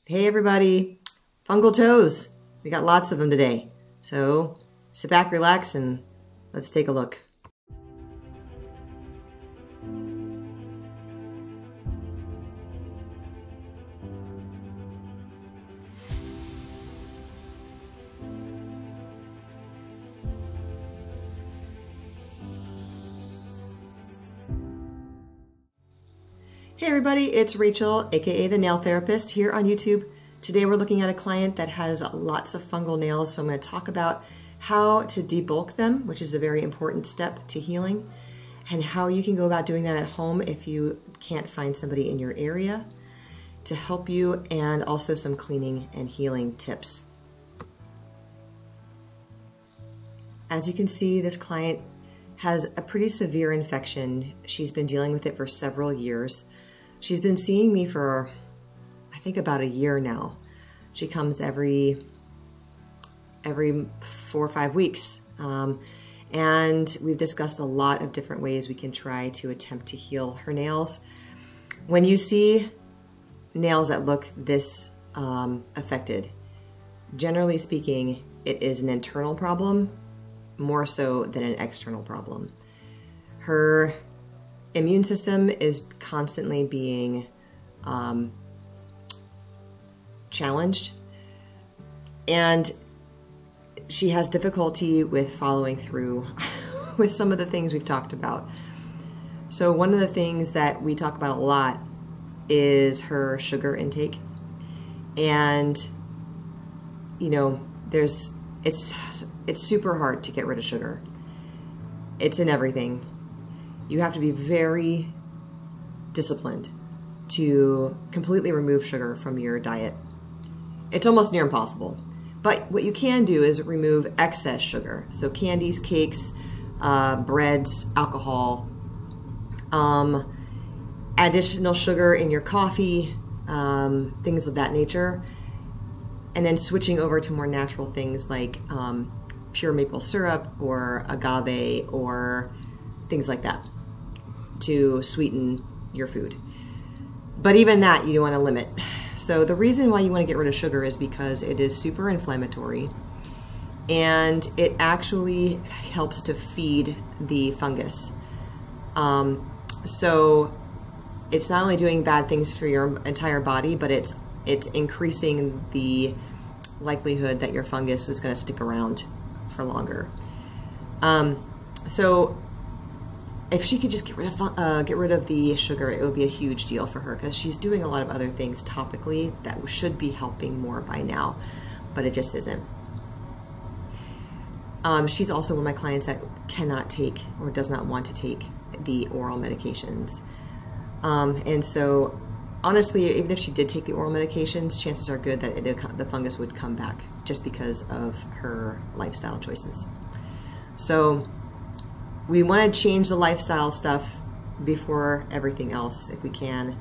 Hey everybody, fungal toes. We got lots of them today. So sit back, relax, and let's take a look. Hey everybody, it's Rachel, aka the Nail Therapist, here on YouTube. Today we're looking at a client that has lots of fungal nails, so I'm going to talk about how to debulk them, which is a very important step to healing, and how you can go about doing that at home if you can't find somebody in your area to help you, and also some cleaning and healing tips. As you can see, this client has a pretty severe infection. She's been dealing with it for several years. She's been seeing me for, I think, about a year now. She comes every 4 or 5 weeks. And we've discussed a lot of different ways we can try to attempt to heal her nails. When you see nails that look this affected, generally speaking, it is an internal problem, more so than an external problem. Her immune system is constantly being challenged, and she has difficulty with following through with some of the things we've talked about. So one of the things that we talk about a lot is her sugar intake. And you know, it's super hard to get rid of sugar. It's in everything. You have to be very disciplined to completely remove sugar from your diet. It's almost near impossible. But what you can do is remove excess sugar. So candies, cakes, breads, alcohol, additional sugar in your coffee, things of that nature. And then switching over to more natural things like pure maple syrup or agave or things like that to sweeten your food. But even that you don't want to limit. So the reason why you want to get rid of sugar is because it is super inflammatory, and it actually helps to feed the fungus. So it's not only doing bad things for your entire body, but it's increasing the likelihood that your fungus is going to stick around for longer. So if she could just get rid of the sugar, it would be a huge deal for her, because she's doing a lot of other things topically that should be helping more by now, but it just isn't. She's also one of my clients that cannot take or does not want to take the oral medications. And so honestly, even if she did take the oral medications, chances are good that the fungus would come back just because of her lifestyle choices. So we want to change the lifestyle stuff before everything else if we can.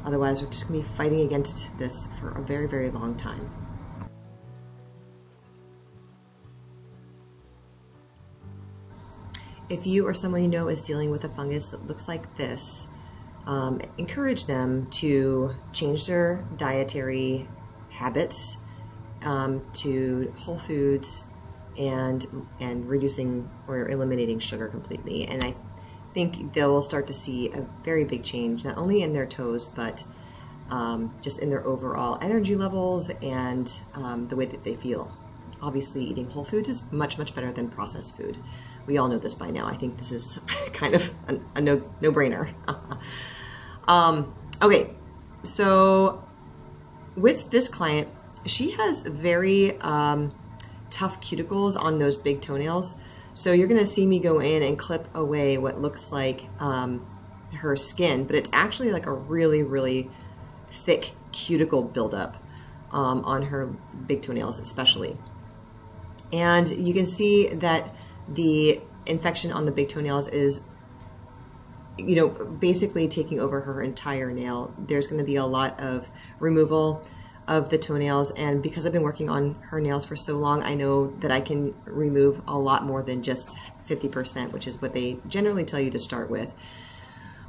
Otherwise, we're just going to be fighting against this for a very, very long time. If you or someone you know is dealing with a fungus that looks like this, encourage them to change their dietary habits to whole foods and reducing or eliminating sugar completely. And I think they'll start to see a very big change, not only in their toes, but just in their overall energy levels and the way that they feel. Obviously, eating whole foods is much, much better than processed food. We all know this by now. I think this is kind of a no-brainer. Okay, so with this client, she has very tough cuticles on those big toenails. So you're gonna see me go in and clip away what looks like her skin, but it's actually like a really, really thick cuticle buildup on her big toenails especially. And you can see that the infection on the big toenails is, you know, basically taking over her entire nail. There's going to be a lot of removal of the toenails, and because I've been working on her nails for so long, I know that I can remove a lot more than just 50%, which is what they generally tell you to start with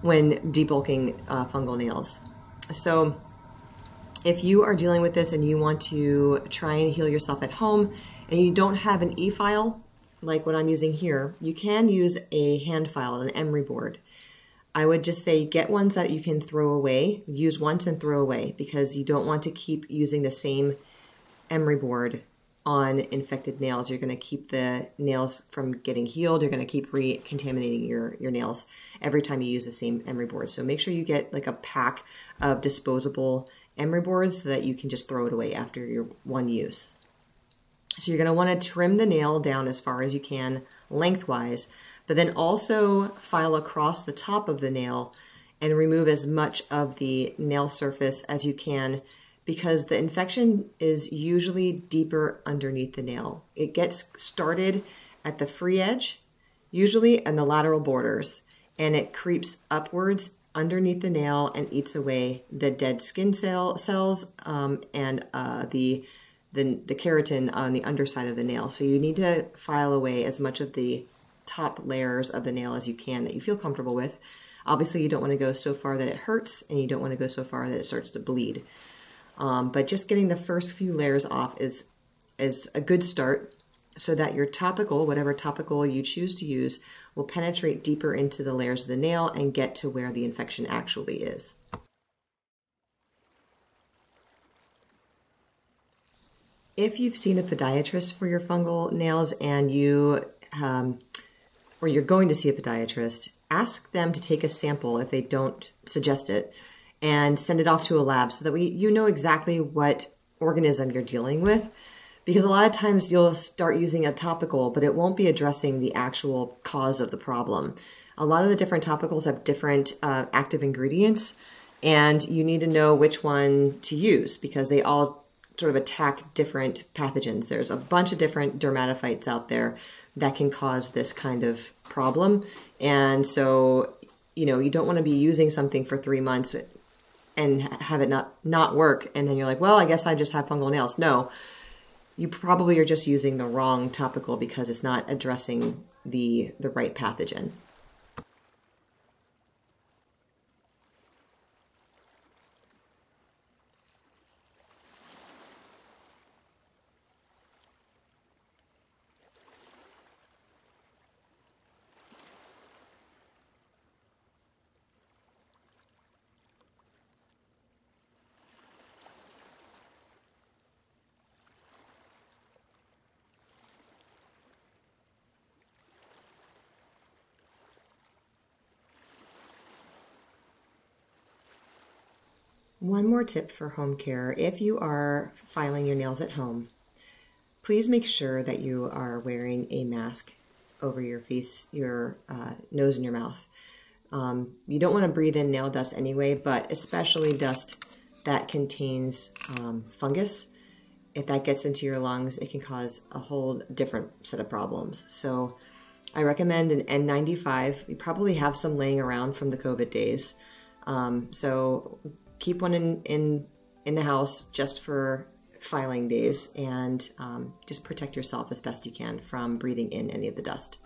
when debulking fungal nails. So If you are dealing with this and you want to try and heal yourself at home and you don't have an e-file like what I'm using here, you can use a hand file, an emery board. I would just say get ones that you can throw away, use once and throw away, because you don't want to keep using the same emery board on infected nails. You're going to keep the nails from getting healed. You're going to keep re-contaminating your nails every time you use the same emery board. So make sure you get like a pack of disposable emery boards so that you can just throw it away after your one use. So you're going to want to trim the nail down as far as you can lengthwise, but then also file across the top of the nail and remove as much of the nail surface as you can, because the infection is usually deeper underneath the nail. It gets started at the free edge, usually in the lateral borders, and it creeps upwards underneath the nail and eats away the dead skin cells and the keratin on the underside of the nail. So you need to file away as much of the top layers of the nail as you can that you feel comfortable with. Obviously, you don't want to go so far that it hurts, and you don't want to go so far that it starts to bleed. But just getting the first few layers off is a good start, so that your topical, whatever topical you choose to use, will penetrate deeper into the layers of the nail and get to where the infection actually is. If you've seen a podiatrist for your fungal nails and or you're going to see a podiatrist, ask them to take a sample if they don't suggest it and send it off to a lab so that you know exactly what organism you're dealing with. Because a lot of times you'll start using a topical, but it won't be addressing the actual cause of the problem. A lot of the different topicals have different active ingredients, and you need to know which one to use because they all sort of attack different pathogens. There's a bunch of different dermatophytes out there that can cause this kind of problem. And so, you don't want to be using something for 3 months and have it not work. And then you're like, well, I guess I just have fungal nails. No, you probably are just using the wrong topical because it's not addressing the right pathogen. One more tip for home care. If you are filing your nails at home, please make sure that you are wearing a mask over your face, your nose and your mouth. You don't want to breathe in nail dust anyway, but especially dust that contains fungus. If that gets into your lungs, it can cause a whole different set of problems. So I recommend an N95. You probably have some laying around from the COVID days. So keep one in the house just for filing days, and just protect yourself as best you can from breathing in any of the dust.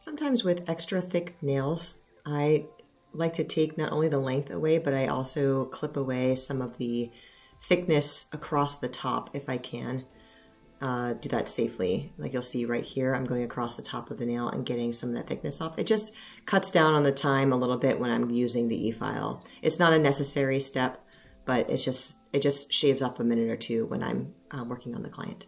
Sometimes with extra thick nails, I like to take not only the length away, but I also clip away some of the thickness across the top if I can. Do that safely. Like you'll see right here, I'm going across the top of the nail and getting some of that thickness off. It just cuts down on the time a little bit when I'm using the e-file. It's not a necessary step, but it just shaves up a minute or two when I'm working on the client.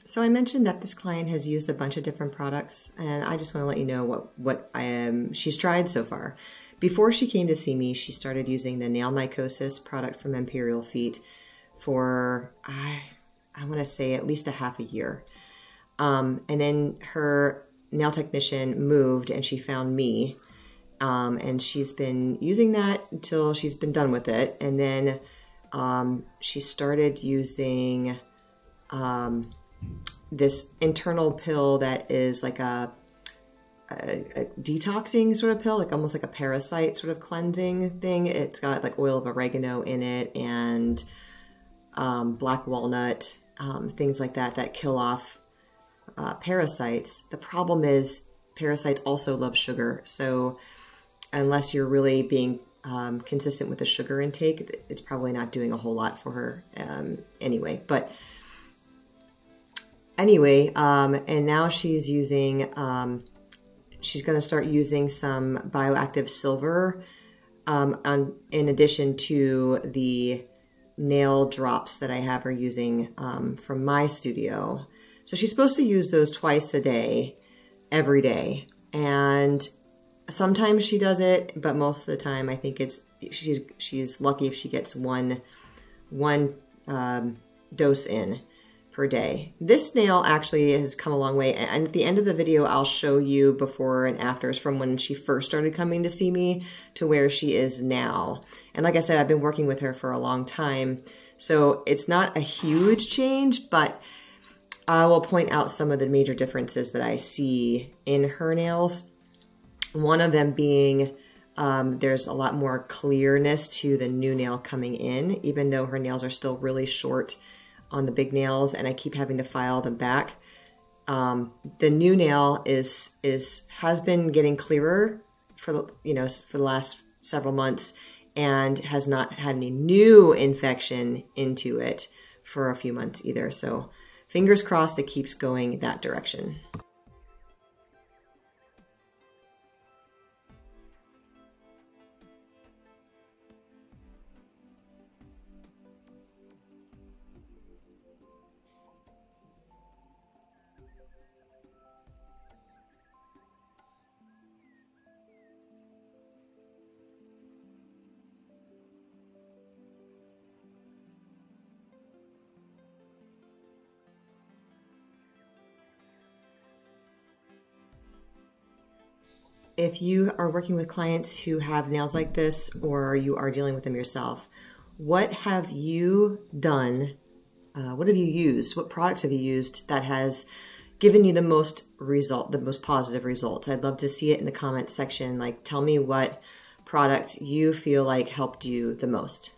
So I mentioned that this client has used a bunch of different products, and I just want to let you know what she's tried so far. Before she came to see me, she started using the nail mycosis product from Imperial Feet for, I want to say, at least a half a year. And then her nail technician moved and she found me, and she's been using that until she's been done with it. And then she started using this internal pill that is like a detoxing sort of pill, like almost like a parasite sort of cleansing thing. It's got like oil of oregano in it and black walnut, things like that that kill off parasites. The problem is parasites also love sugar. So unless you're really being consistent with the sugar intake, it's probably not doing a whole lot for her anyway. But anyway, and now she's using, she's going to start using some bioactive silver in addition to the nail drops that I have her using from my studio. So she's supposed to use those twice a day, every day. And sometimes she does it, but most of the time I think she's lucky if she gets one dose in per day. This nail actually has come a long way, and at the end of the video I'll show you before and afters from when she first started coming to see me to where she is now. And like I said, I've been working with her for a long time, so it's not a huge change, but I will point out some of the major differences that I see in her nails. One of them being there's a lot more clearness to the new nail coming in, even though her nails are still really short on the big nails and I keep having to file them back. The new nail has been getting clearer for the last several months and has not had any new infection into it for a few months either. So fingers crossed it keeps going that direction. If you are working with clients who have nails like this, or you are dealing with them yourself, what have you done? What have you used? What products have you used that has given you the most positive results? I'd love to see it in the comments section. Like, tell me what product you feel like helped you the most.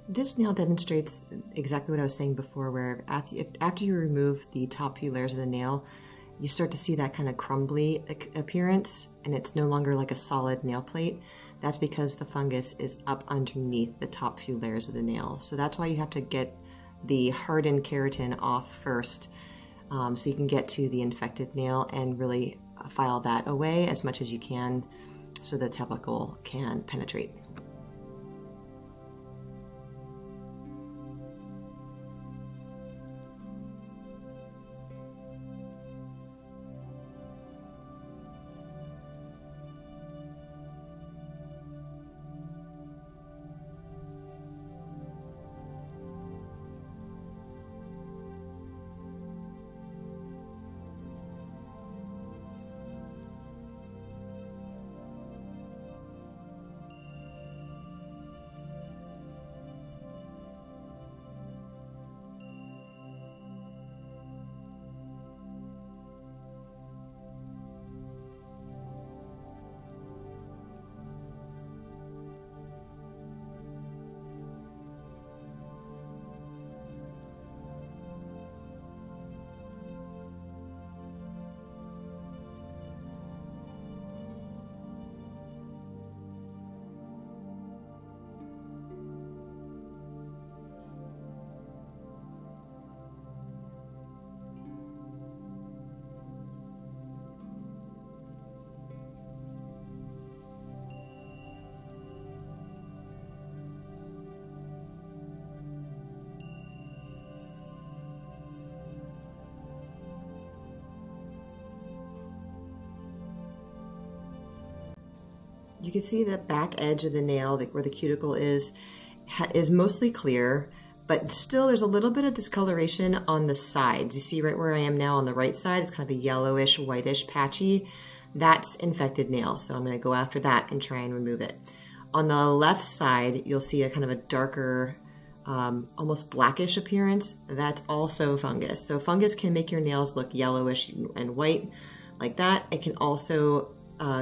This nail demonstrates exactly what I was saying before, where after you remove the top few layers of the nail, you start to see that kind of crumbly appearance, and it's no longer like a solid nail plate. That's because the fungus is up underneath the top few layers of the nail. So that's why you have to get the hardened keratin off first, so you can get to the infected nail and really file that away as much as you can so the topical can penetrate. You can see the back edge of the nail, where the cuticle is mostly clear, but still there's a little bit of discoloration on the sides. You see right where I am now on the right side, it's kind of a yellowish, whitish, patchy. That's infected nail, so I'm going to go after that and try and remove it. On the left side, you'll see a kind of a darker, almost blackish appearance. That's also fungus. So fungus can make your nails look yellowish and white like that. It can also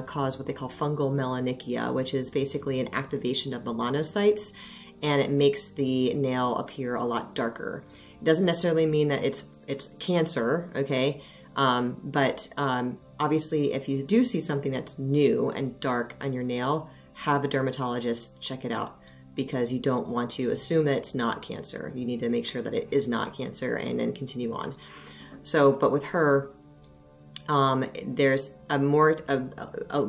cause what they call fungal melanechia, which is basically an activation of melanocytes, and it makes the nail appear a lot darker. It doesn't necessarily mean that it's cancer, okay? But obviously, if you do see something that's new and dark on your nail, have a dermatologist check it out, because you don't want to assume that it's not cancer. You need to make sure that it is not cancer and then continue on. So, but with her, there's a more,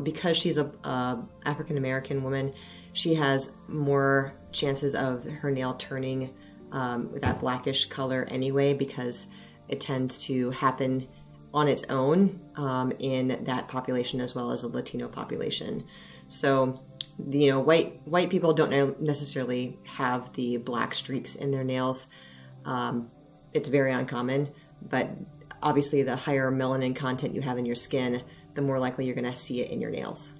because she's a African-American woman, she has more chances of her nail turning that blackish color anyway, because it tends to happen on its own in that population as well as the Latino population. So, you know, white people don't necessarily have the black streaks in their nails. It's very uncommon, but obviously the higher melanin content you have in your skin, the more likely you're going to see it in your nails.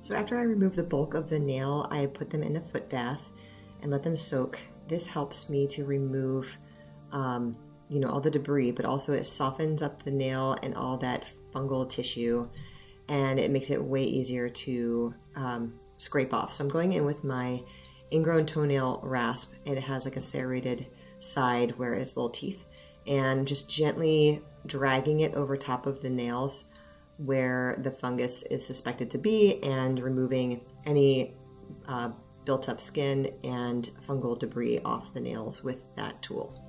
So after I remove the bulk of the nail, I put them in the foot bath and let them soak. This helps me to remove, you know, all the debris, but also it softens up the nail and all that fungal tissue, and it makes it way easier to scrape off. So I'm going in with my ingrown toenail rasp. It has like a serrated side where it's little teeth, and just gently dragging it over top of the nails where the fungus is suspected to be, and removing any built up skin and fungal debris off the nails with that tool.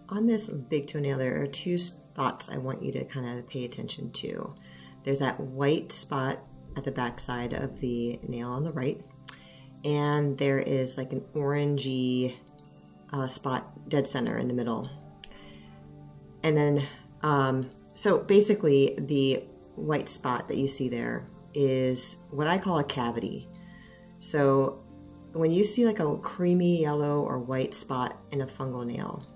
on this big toenail, there are two spots I want you to kind of pay attention to. There's that white spot at the back side of the nail on the right, and there is like an orangey spot dead center in the middle. And then, so basically the white spot that you see there is what I call a cavity. So when you see like a creamy yellow or white spot in a fungal nail,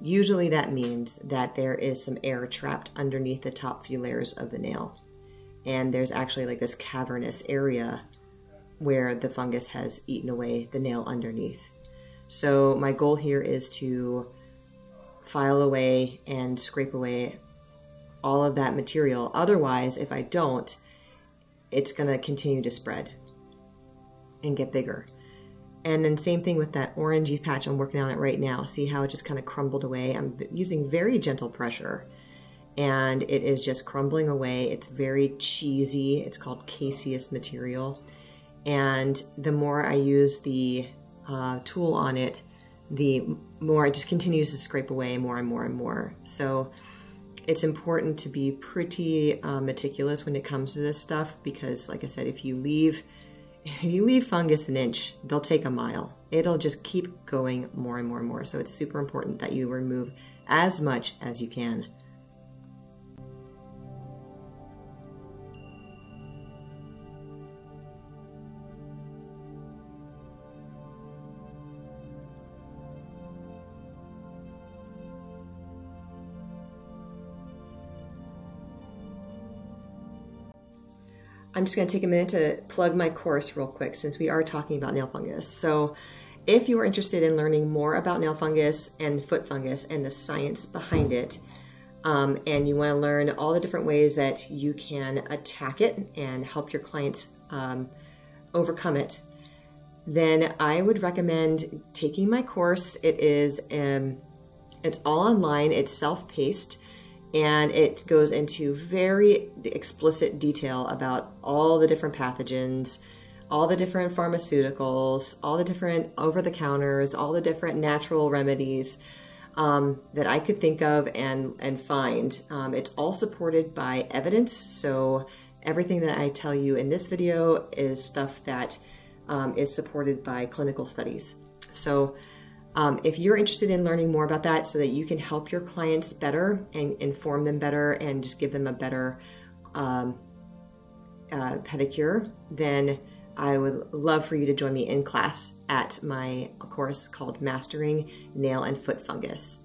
usually that means that there is some air trapped underneath the top few layers of the nail. And there's actually like this cavernous area where the fungus has eaten away the nail underneath. So my goal here is to file away and scrape away all of that material. Otherwise, if I don't, it's going to continue to spread and get bigger. And then same thing with that orangey patch. I'm working on it right now. See how it just kind of crumbled away? I'm using very gentle pressure and it is just crumbling away. It's very cheesy. It's called caseous material. And the more I use the tool on it, the more it just continues to scrape away more and more and more. So it's important to be pretty meticulous when it comes to this stuff, because like I said, if you leave fungus an inch, they'll take a mile. It'll just keep going more and more and more. So it's super important that you remove as much as you can. I'm just going to take a minute to plug my course real quick since we are talking about nail fungus. So if you are interested in learning more about nail fungus and foot fungus and the science behind it, and you want to learn all the different ways that you can attack it and help your clients overcome it, then I would recommend taking my course. It's all online, it's self-paced, and it goes into very explicit detail about all the different pathogens, all the different pharmaceuticals, all the different over-the-counters, all the different natural remedies that I could think of and find. It's all supported by evidence, so everything that I tell you in this video is stuff that is supported by clinical studies. So if you're interested in learning more about that so that you can help your clients better and inform them better and just give them a better pedicure, then I would love for you to join me in class at my course called Mastering Nail and Foot Fungus.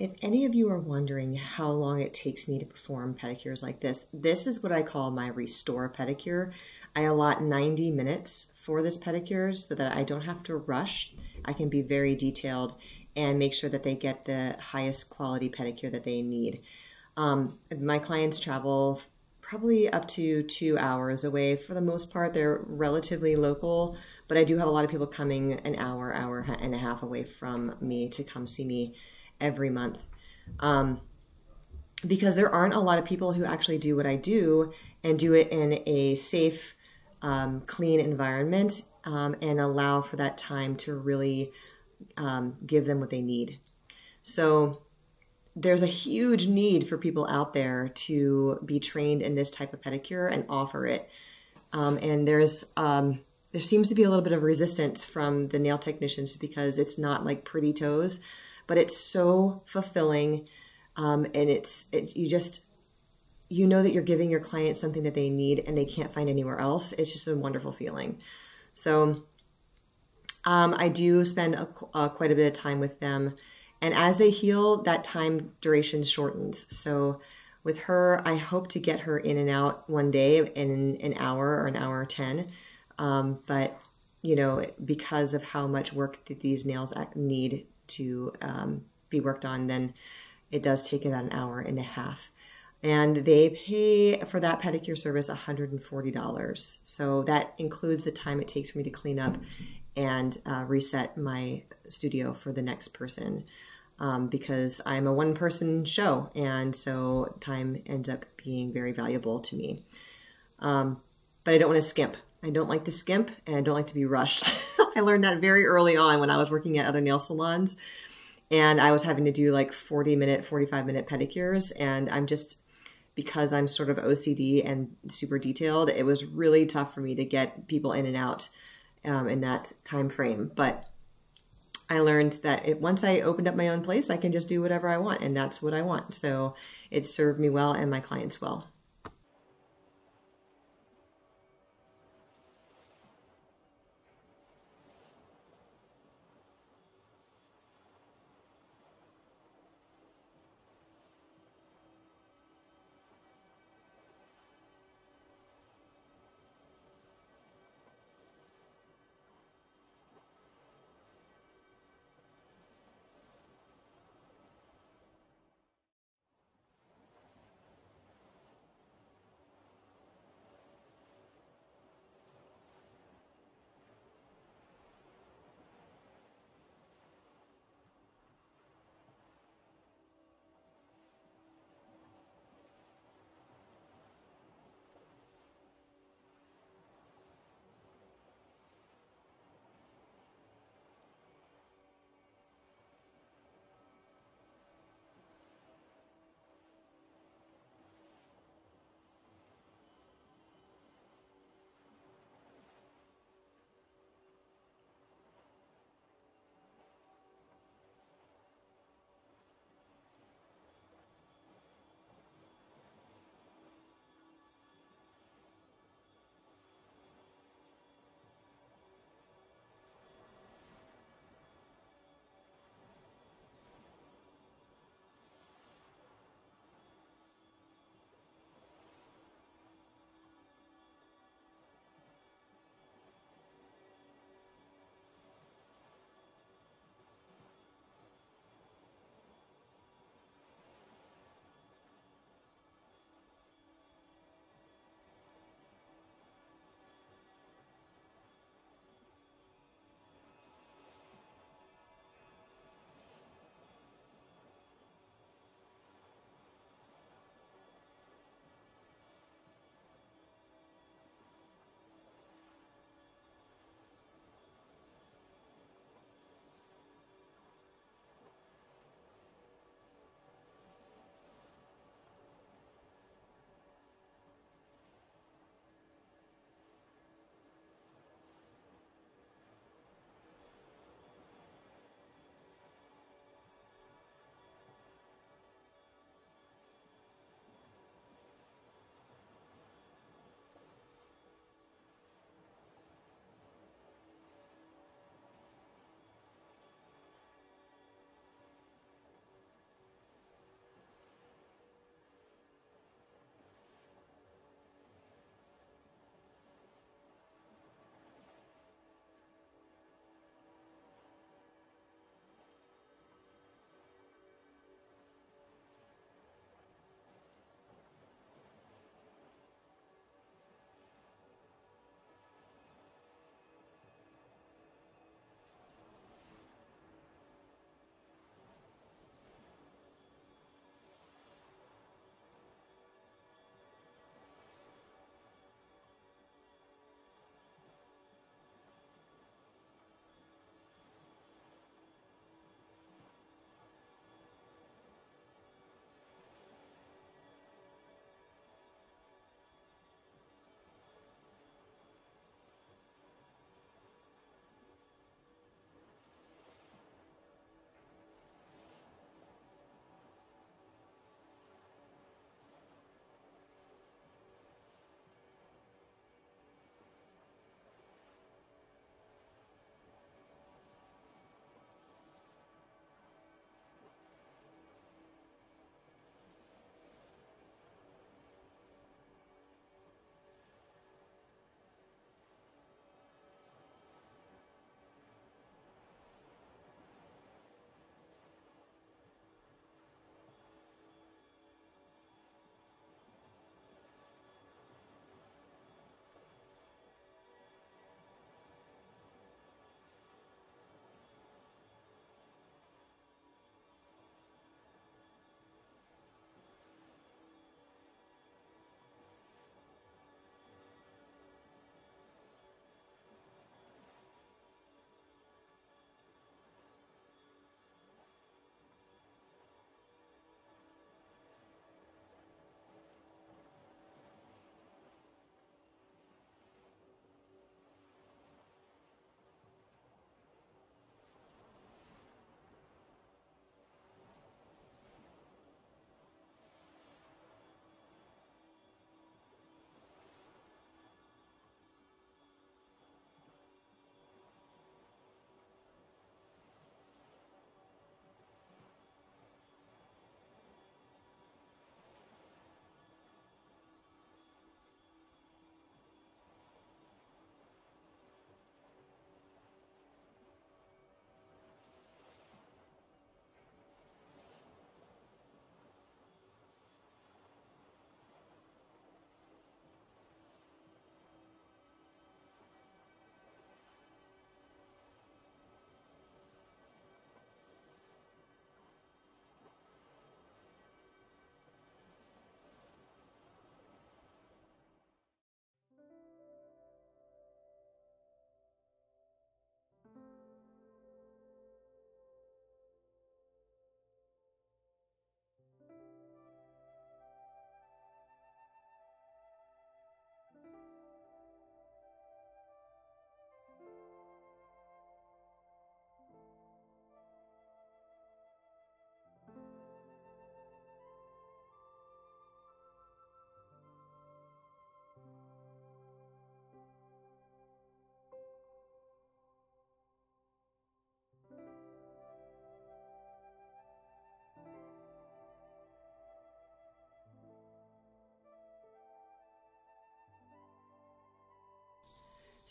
if any of you are wondering how long it takes me to perform pedicures like this is what I call my restore pedicure. I allot 90 minutes for this pedicure so that I don't have to rush. I can be very detailed and make sure that they get the highest quality pedicure that they need. My clients travel probably up to 2 hours away. For the most part, they're relatively local, but I do have a lot of people coming an hour, hour and a half away from me to come see me every month. Because there aren't a lot of people who actually do what I do and do it in a safe, clean environment, and allow for that time to really give them what they need. So there's a huge need for people out there to be trained in this type of pedicure and offer it. And there seems to be a little bit of resistance from the nail technicians because it's not like pretty toes, but it's so fulfilling. And you know that you're giving your client something that they need and they can't find anywhere else. It's just a wonderful feeling. So I do spend quite a bit of time with them. And as they heal, that time duration shortens. So with her, I hope to get her in and out one day in an hour or an hour 10. But, you know, because of how much work that these nails need to be worked on, then it does take about an hour and a half. And they pay for that pedicure service $140. So that includes the time it takes for me to clean up and reset my studio for the next person. Because I'm a one-person show, and so time ends up being very valuable to me. But I don't want to skimp. I don't like to skimp, and I don't like to be rushed. I learned that very early on when I was working at other nail salons, and I was having to do like 40-minute, 45-minute pedicures, and because I'm sort of OCD and super detailed, it was really tough for me to get people in and out in that time frame. But I learned that once I opened up my own place, I can just do whatever I want, and that's what I want. So it served me well and my clients well.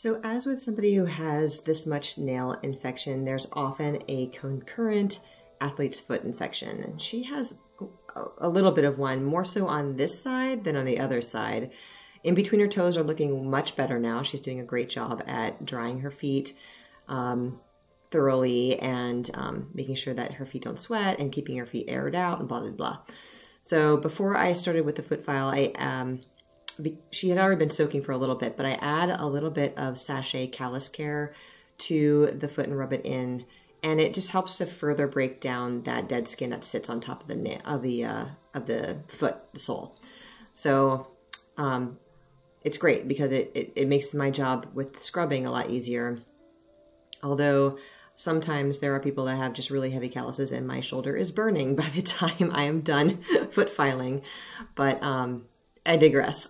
So as with somebody who has this much nail infection, there's often a concurrent athlete's foot infection. And she has a little bit of one, more so on this side than on the other side. In between her toes are looking much better now. She's doing a great job at drying her feet thoroughly and making sure that her feet don't sweat and keeping her feet aired out and blah, blah, blah. So before I started with the foot file, she had already been soaking for a little bit, but I add a little bit of sachet callus care to the foot and rub it in, and it just helps to further break down that dead skin that sits on top of the foot, the sole. So it's great because it makes my job with scrubbing a lot easier. Although sometimes there are people that have just really heavy calluses and my shoulder is burning by the time I am done foot filing, but I digress.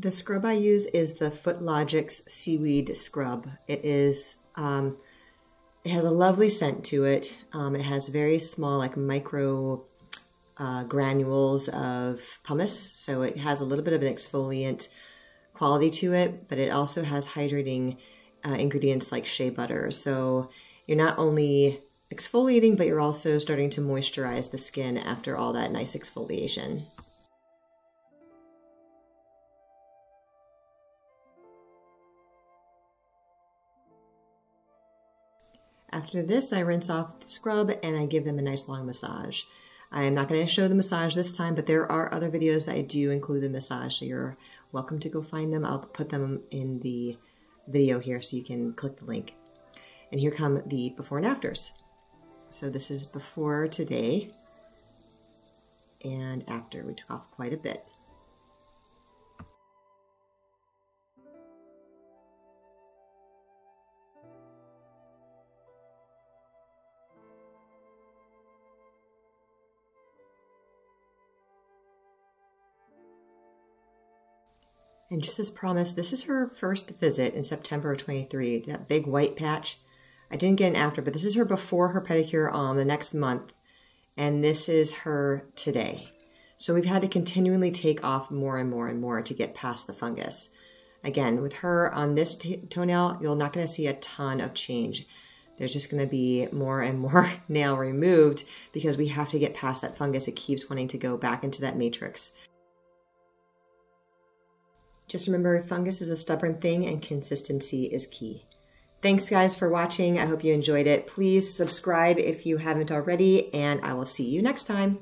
The scrub I use is the Footlogix Seaweed Scrub. It is, it has a lovely scent to it. It has very small, like micro granules of pumice, so it has a little bit of an exfoliant quality to it, but it also has hydrating ingredients like shea butter. So you're not only exfoliating, but you're also starting to moisturize the skin after all that nice exfoliation. After this, I rinse off the scrub and I give them a nice long massage. I'm not going to show the massage this time, but there are other videos that I do include the massage, so you're welcome to go find them. I'll put them in the video here so you can click the link. And here come the before and afters. So this is before today, and after. We took off quite a bit. And just as promised, this is her first visit in September of 23, that big white patch. I didn't get an after, but this is her before her pedicure the next month. And this is her today. So we've had to continually take off more and more and more to get past the fungus. Again, with her on this toenail, you're not going to see a ton of change. There's just going to be more and more nail removed because we have to get past that fungus. It keeps wanting to go back into that matrix. Just remember, fungus is a stubborn thing and consistency is key. Thanks guys for watching. I hope you enjoyed it. Please subscribe if you haven't already, and I will see you next time.